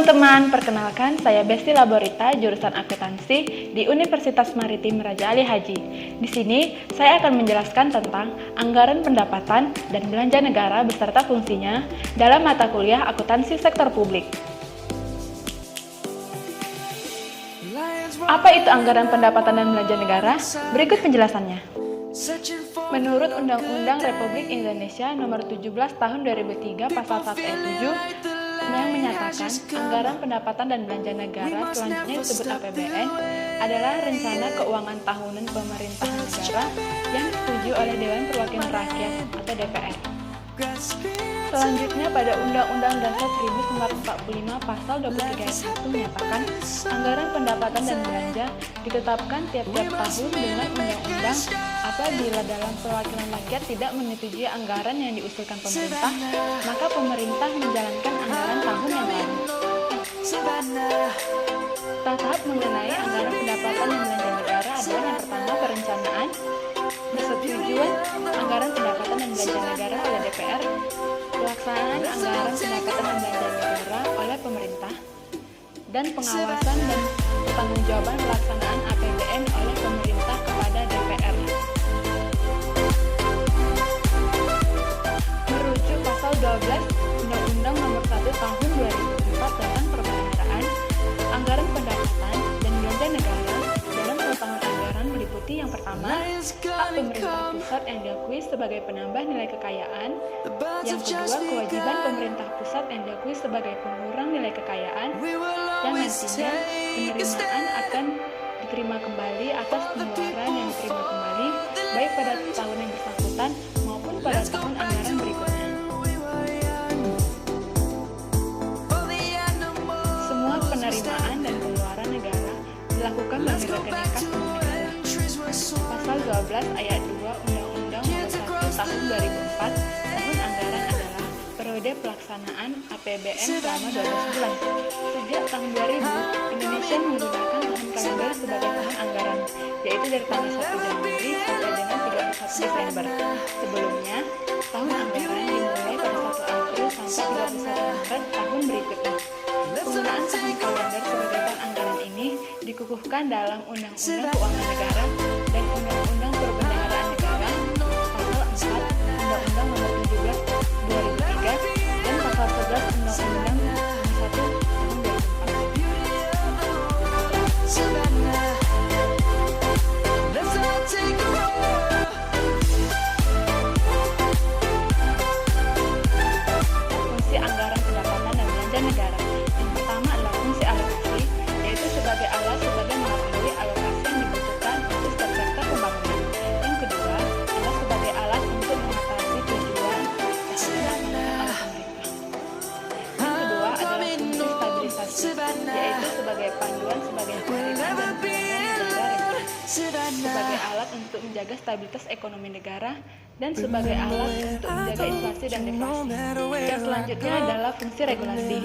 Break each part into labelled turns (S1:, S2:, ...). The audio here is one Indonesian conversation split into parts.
S1: teman-teman, perkenalkan saya Besti Laborita, jurusan akuntansi di Universitas Maritim Raja Ali Haji. Di sini saya akan menjelaskan tentang anggaran pendapatan dan belanja negara beserta fungsinya dalam mata kuliah akuntansi sektor publik. Apa itu anggaran pendapatan dan belanja negara? Berikut penjelasannya. Menurut Undang-Undang Republik Indonesia Nomor 17 Tahun 2003 Pasal 1 Ayat 7 yang menyatakan anggaran pendapatan dan belanja negara, selanjutnya disebut APBN, adalah rencana keuangan tahunan pemerintahan negara yang disetujui oleh Dewan Perwakilan Rakyat atau DPR. Selanjutnya pada Undang-Undang Dasar 1945 Pasal 23 Ayat 1 menyatakan anggaran pendapatan dan belanja ditetapkan tiap-tiap tahun dengan undang-undang. Apabila dalam perwakilan rakyat tidak menyetujui anggaran yang diusulkan pemerintah, maka pemerintah menjalankan anggaran tahun yang lalu. Tahap mengenai anggaran pendapatan dan belanja negara adalah yang pertama perencanaan, persetujuan anggaran pendapatan dan belanja negara oleh DPR, pelaksanaan anggaran pendapatan dan belanja negara oleh pemerintah, dan pengawasan dan pertanggungjawaban pelaksanaan APBN oleh pemerintah kepada DPR. Merujuk pasal 12 Undang-Undang Nomor 1 Tahun 2004 tentang Perbendaharaan, anggaran pendapatan dan belanja negara dalam pengetahuan anggaran meliputi yang pertama, hak pemerintah pusat yang diakui sebagai penambah nilai kekayaan, yang kedua, kewajiban pemerintah pusat yang diakui sebagai pengurang nilai kekayaan, yang nantinya penerimaan akan diterima kembali atas pengeluaran yang diterima kembali, baik pada tahun yang bersangkutan maupun pada tahun anggaran berikutnya. Semua penerimaan dan pengeluaran negara dilakukan melalui rekening kas umum negara. Pasal 12 ayat 2 Undang-Undang Nomor 1 Tahun 2004 tahun anggaran adalah periode pelaksanaan APBN selama 12 bulan. Sejak tahun 2000, Indonesia menggunakan tahun kalender sebagai tahun anggaran, yaitu dari tanggal 1 Januari sampai dengan 31 Desember. Sebelumnya, tahun anggaran dimulai pada 1 April sampai 31 Maret tahun berikutnya. Penggunaan tahun kalender sebagai tahun anggaran ini dikukuhkan dalam Undang-Undang Keuangan Negara dan Undang-Undang Perbendaharaan Negara, Pasal 4 Undang-Undang Nomor 17 2003 dan Pasal 11 Undang-Undang Nomor 1 Tahun 2004. Fungsi anggaran pendapatan dan belanja negara. Yang pertama adalah fungsi alokasi, yaitu sebagai alat sebagai mengetahui alokasi yang dibutuhkan untuk setiap sektor pembangunan. Yang kedua adalah sebagai alat untuk mengatasi tujuan dan pemerintah. Yang kedua adalah fungsi stabilisasi, yaitu sebagai panduan sebagai penerimaan dan pengeluaran negara sebagai alat untuk menjaga stabilitas ekonomi negara dan sebagai alat untuk menjaga inflasi dan deflasi. Yang selanjutnya adalah fungsi regulasi,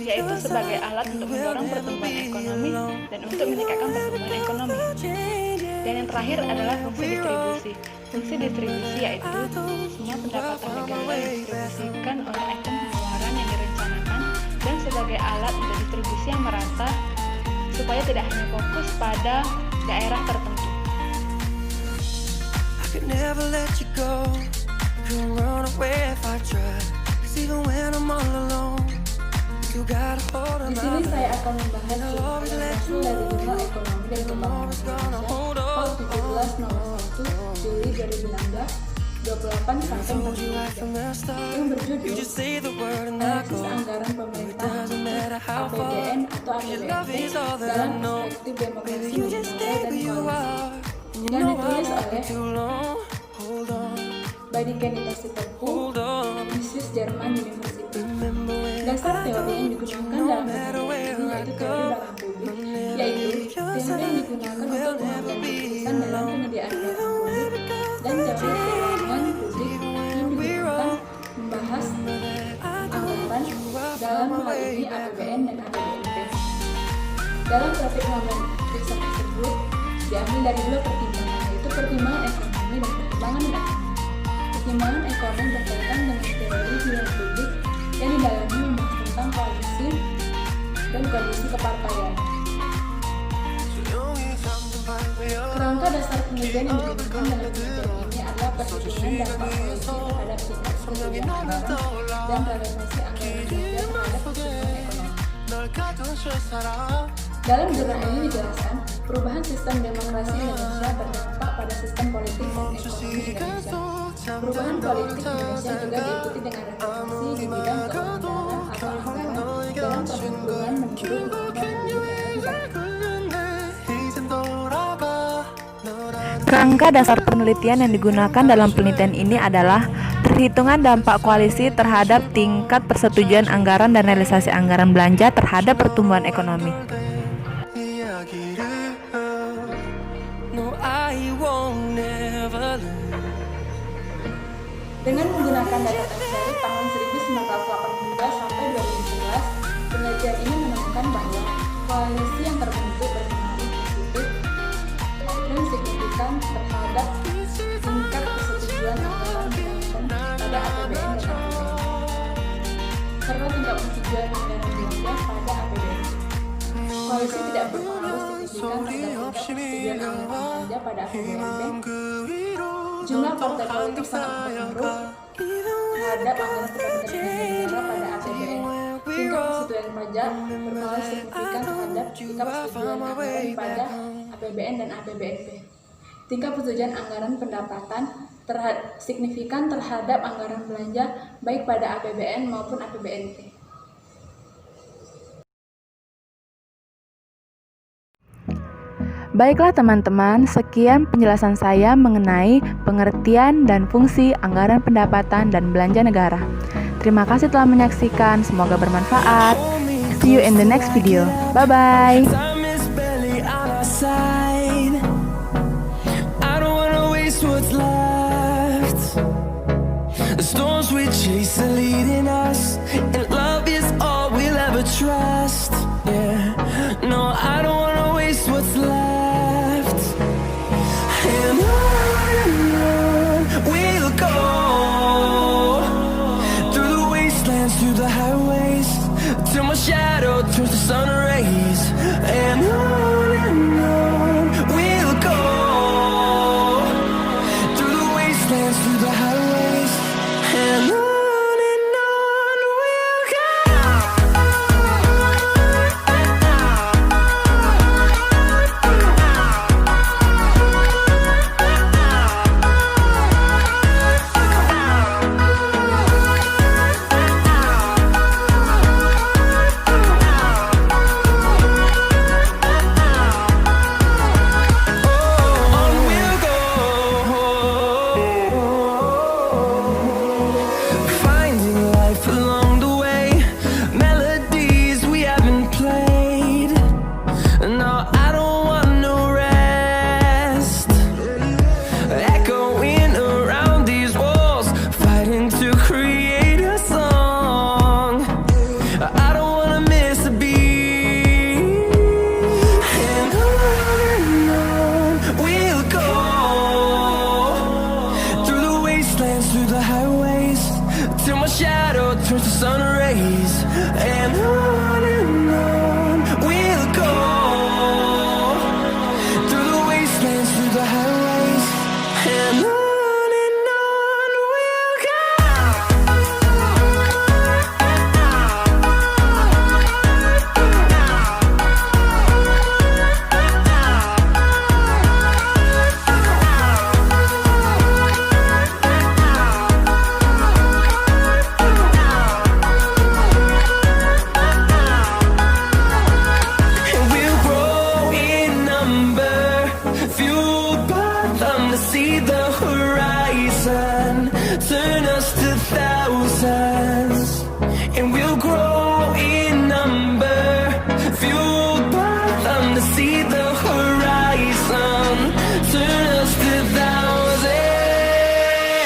S1: yaitu sebagai alat untuk mendorong pertumbuhan ekonomi dan untuk meningkatkan pertumbuhan ekonomi. Dan yang terakhir adalah fungsi distribusi. Fungsi distribusi yaitu semua pendapatan negara didistribusikan oleh item pengeluaran yang direncanakan dan sebagai alat untuk distribusi yang merata supaya tidak hanya fokus pada daerah tertentu.
S2: Never let you go. Couldn't run away if I tried. 'Cause even when I'm all alone, you got a hold of
S1: Di
S2: my
S1: sini saya akan membahas hasil dari Jurnal Ekonomi dan Pembangunan Indonesia Tahun 17 Nomor 1 Juli 2016 28 sampai 43 yang berjudul Analisis Anggaran Pemerintah APBN atau APBNP dalam Perspektif Demokrasi Nasional dan Koalisi yang ditulis oleh Badikanita-Sitterhund, Mrs. German University. Dasar teori yang digunakan dalam penelitian ini yaitu teori belakang publik, yaitu teori yang digunakan untuk pengambilan keputusan dalam penyediaan belakang publik, dan teori keuangan publik yang digunakan membahas anggaran dalam hal ini APBN dan APBNP. Dalam topik pengambilan keputusan tersebut diambil dari dua pertimbangan, yaitu pertimbangan ekonomi dan pertimbangan negara. Pertimbangan ekonomi berkaitan dengan teori pilihan publik yang di dalamnya membahas tentang koalisi dan kondisi kepartaian. Kerangka dasar penelitian yang digunakan dalam penelitian ini adalah perhitungan dampak politik terhadap tingkat persetujuan anggaran dan realisasi anggaran belanja terhadap pertumbuhan ekonomi. Dalam jurnal ini dijelaskan, perubahan sistem demokrasi Indonesia berdampak pada sistem politik dan ekonomi Indonesia. Perubahan politik Indonesia juga diikuti dengan reformasi di bidang keuangan atau anggaran dalam perhitungan menuju undang-undang
S3: Kerangka dasar penelitian yang digunakan dalam penelitian ini adalah perhitungan dampak koalisi terhadap tingkat persetujuan anggaran dan realisasi anggaran belanja terhadap pertumbuhan ekonomi.
S1: Dengan menggunakan data dari tahun 1982 sampai 2011, penelitian ini menemukan bahwa koalisi yang terbentuk berpengaruh positif dan signifikan terhadap tingkat persetujuan anggaran belanja pada APBN dan APBN, serta tingkat persetujuan anggaran belanja pada APBN. Koalisi tidak berpengaruh signifikan terhadap tingkat persetujuan anggaran belanja pada APBNP. Jumlah partai politik sangat berpengaruh terhadap anggaran pendapatan negara pada APBN. Tingkat persetujuan pajak berpengaruh signifikan terhadap tingkat persetujuan anggaran pada APBN dan APBNP. Tingkat persetujuan anggaran pendapatan signifikan terhadap anggaran belanja baik pada APBN maupun APBNP.
S3: Baiklah teman-teman, sekian penjelasan saya mengenai pengertian dan fungsi anggaran pendapatan dan belanja negara. Terima kasih telah menyaksikan, semoga bermanfaat. See you in the next video. Bye-bye.
S2: Shadow turns to sun rays, and on we'll go through the wastelands, through the highways, and on we'll go. Shadow turns to sun rays, and on we'll go through the wastelands, through the highways, and on we'll go. See the horizon, turn us to thousands.